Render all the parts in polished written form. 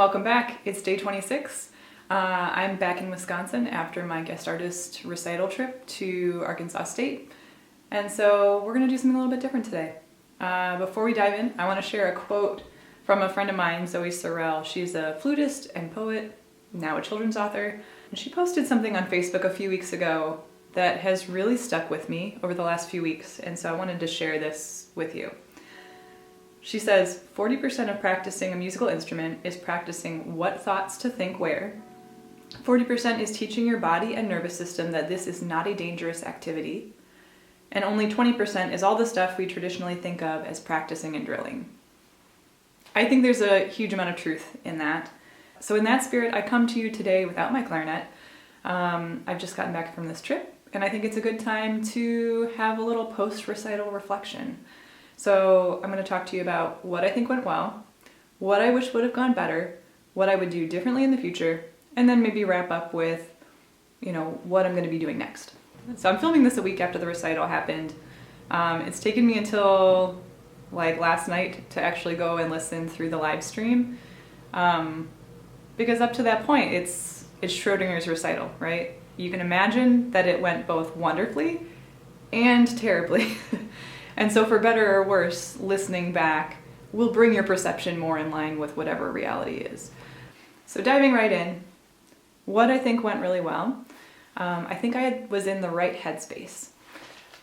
welcome back. It's day 26. I'm back in Wisconsin after my guest artist recital trip to Arkansas State. And so we're going to do something a little bit different today. Before we dive in, I want to share a quote from a friend of mine, Zoe Sorrell. She's a flutist and poet, now a children's author. And she posted something on Facebook a few weeks ago that has really stuck with me over the last few weeks. And so I wanted to share this with you. She says, 40% of practicing a musical instrument is practicing what thoughts to think where. 40% is teaching your body and nervous system that this is not a dangerous activity. And only 20% is all the stuff we traditionally think of as practicing and drilling. I think there's a huge amount of truth in that. So in that spirit, I come to you today without my clarinet. I've just gotten back from this trip, and I think it's a good time to have a little post-recital reflection. So I'm going to talk to you about what I think went well, what I wish would have gone better, what I would do differently in the future, and then maybe wrap up with, what I'm going to be doing next. So I'm filming this a week after the recital happened. It's taken me until last night to actually go and listen through the live stream. Because up to that point, it's Schrodinger's recital, right? You can imagine that it went both wonderfully and terribly. And so for better or worse, listening back will bring your perception more in line with whatever reality is. So diving right in, what I think went really well, I think I was in the right headspace.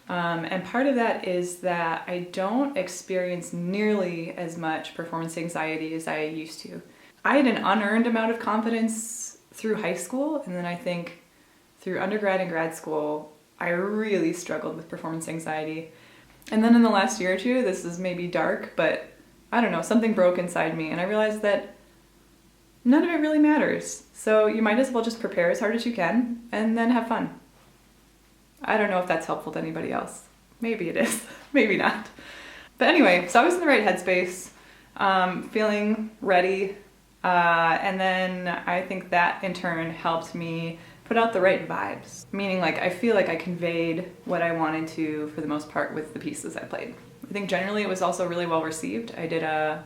And part of that is that I don't experience nearly as much performance anxiety as I used to. I had an unearned amount of confidence through high school, and then I think through undergrad and grad school, I really struggled with performance anxiety. And then in the last year or two, this is maybe dark, but I don't know, something broke inside me, and I realized that none of it really matters. So you might as well just prepare as hard as you can and then have fun. I don't know if that's helpful to anybody else. Maybe it is, maybe not. But anyway, so I was in the right headspace, feeling ready, and then I think that in turn helped me put out the right vibes. Meaning I feel like I conveyed what I wanted to for the most part with the pieces I played. I think generally it was also really well received. I did a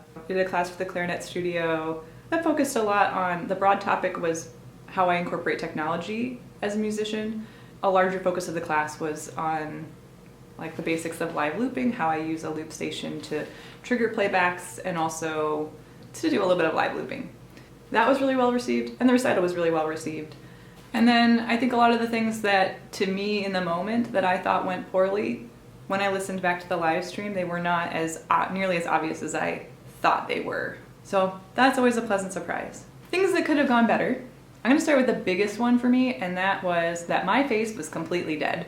class with the Clarinet Studio that focused a lot on, the broad topic was how I incorporate technology as a musician. A larger focus of the class was on the basics of live looping, how I use a loop station to trigger playbacks and also to do a little bit of live looping. That was really well received, and the recital was really well received. And then I think a lot of the things that, to me in the moment, that I thought went poorly, when I listened back to the live stream, they were not as nearly as obvious as I thought they were. So that's always a pleasant surprise. Things that could have gone better. I'm going to start with the biggest one for me, and that was that my face was completely dead.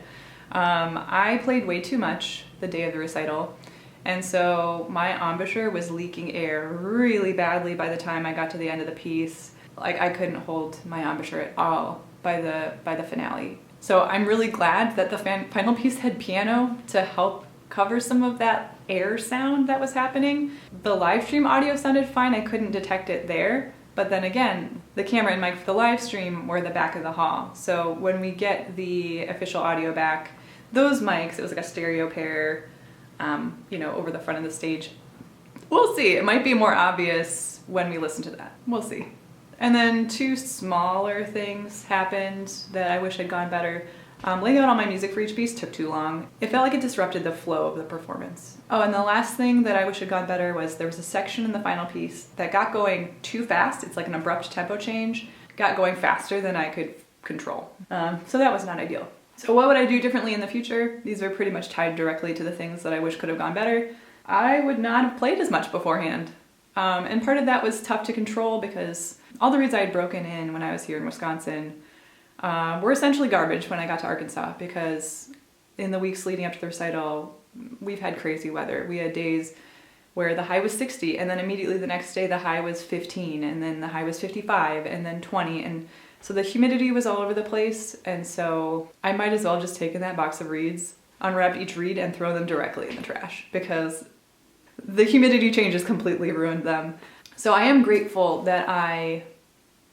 I played way too much the day of the recital, and so my embouchure was leaking air really badly by the time I got to the end of the piece. I couldn't hold my embouchure at all by the finale. So I'm really glad that the final piece had piano to help cover some of that air sound that was happening. The live stream audio sounded fine, I couldn't detect it there. But then again, the camera and mic for the live stream were the back of the hall. So when we get the official audio back, those mics, it was like a stereo pair, over the front of the stage. We'll see, it might be more obvious when we listen to that. We'll see. And then two smaller things happened that I wish had gone better. Laying out all my music for each piece took too long. It felt like it disrupted the flow of the performance. Oh, and the last thing that I wish had gone better was there was a section in the final piece that got going too fast. It's like an abrupt tempo change. Got going faster than I could control. So that was not ideal. So what would I do differently in the future? These are pretty much tied directly to the things that I wish could have gone better. I would not have played as much beforehand. And part of that was tough to control because all the reeds I had broken in when I was here in Wisconsin were essentially garbage when I got to Arkansas, because in the weeks leading up to the recital, we've had crazy weather. We had days where the high was 60, and then immediately the next day the high was 15, and then the high was 55, and then 20, and so the humidity was all over the place, and so I might as well just taken that box of reeds, unwrap each reed, and throw them directly in the trash, because the humidity changes completely ruined them. So I am grateful that I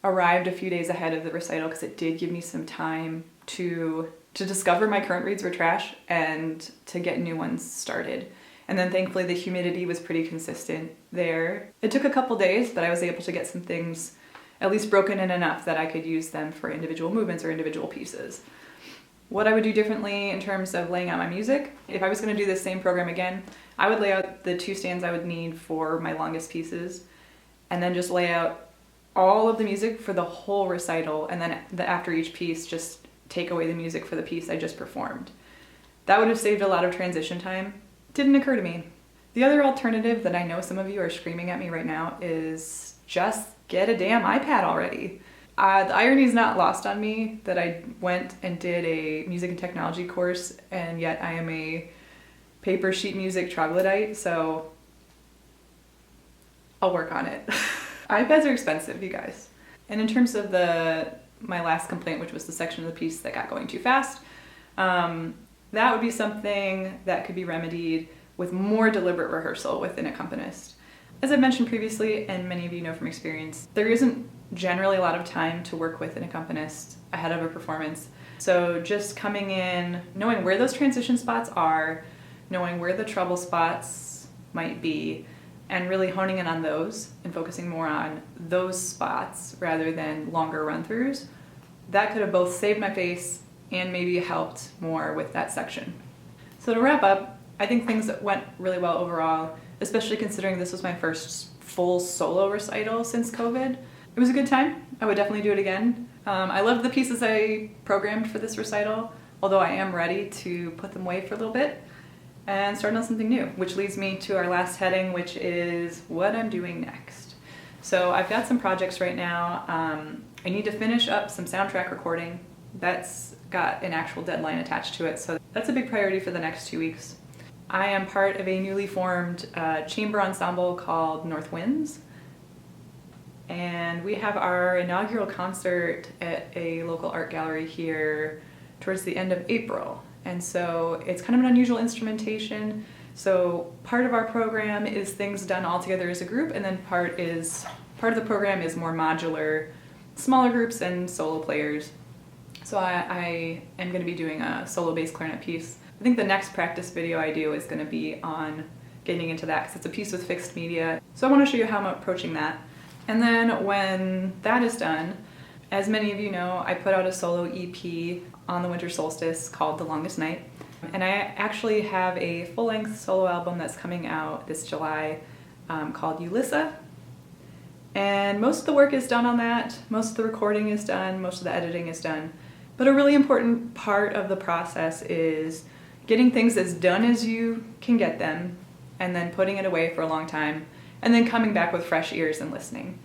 arrived a few days ahead of the recital, because it did give me some time to discover my current reeds were trash and to get new ones started. And then thankfully the humidity was pretty consistent there. It took a couple days, but I was able to get some things at least broken in enough that I could use them for individual movements or individual pieces. What I would do differently in terms of laying out my music, if I was going to do this same program again, I would lay out the 2 stands I would need for my longest pieces, and then just lay out all of the music for the whole recital, and then after each piece just take away the music for the piece I just performed. That would have saved a lot of transition time. Didn't occur to me. The other alternative that I know some of you are screaming at me right now is just get a damn iPad already. The irony is not lost on me that I went and did a music and technology course, and yet I am a paper sheet music troglodyte, so I'll work on it. iPads are expensive, you guys. And in terms of my last complaint, which was the section of the piece that got going too fast, that would be something that could be remedied with more deliberate rehearsal with an accompanist. As I've mentioned previously, and many of you know from experience, there isn't generally a lot of time to work with an accompanist ahead of a performance. So just coming in, knowing where those transition spots are, knowing where the treble spots might be, and really honing in on those and focusing more on those spots rather than longer run-throughs, that could have both saved my face and maybe helped more with that section. So to wrap up, I think things went really well overall, especially considering this was my first full solo recital since COVID. It was a good time. I would definitely do it again. I loved the pieces I programmed for this recital, although I am ready to put them away for a little bit and start on something new, which leads me to our last heading, which is what I'm doing next. So I've got some projects right now. I need to finish up some soundtrack recording. That's got an actual deadline attached to it, so that's a big priority for the next 2 weeks. I am part of a newly formed chamber ensemble called North Winds, and we have our inaugural concert at a local art gallery here towards the end of April. And so it's kind of an unusual instrumentation. So part of our program is things done all together as a group, and then part of the program is more modular, smaller groups and solo players. So I am going to be doing a solo bass clarinet piece. I think the next practice video I do is going to be on getting into that because it's a piece with fixed media. So I want to show you how I'm approaching that. And then when that is done, as many of you know, I put out a solo EP on the winter solstice called The Longest Night. And I actually have a full-length solo album that's coming out this July called Ulissa. And most of the work is done on that. Most of the recording is done. Most of the editing is done. But a really important part of the process is getting things as done as you can get them, and then putting it away for a long time, and then coming back with fresh ears and listening.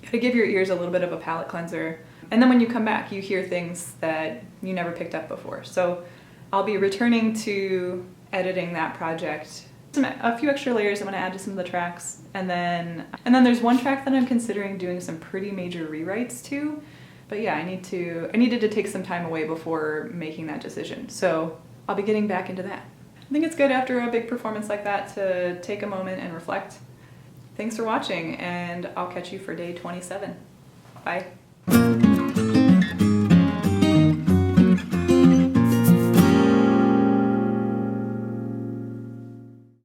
You gotta give your ears a little bit of a palate cleanser, and then when you come back, you hear things that you never picked up before. So I'll be returning to editing that project. A few extra layers I'm gonna add to some of the tracks, and then there's one track that I'm considering doing some pretty major rewrites to. But yeah, I needed to take some time away before making that decision. So I'll be getting back into that. I think it's good after a big performance like that to take a moment and reflect. Thanks for watching, and I'll catch you for day 27. Bye.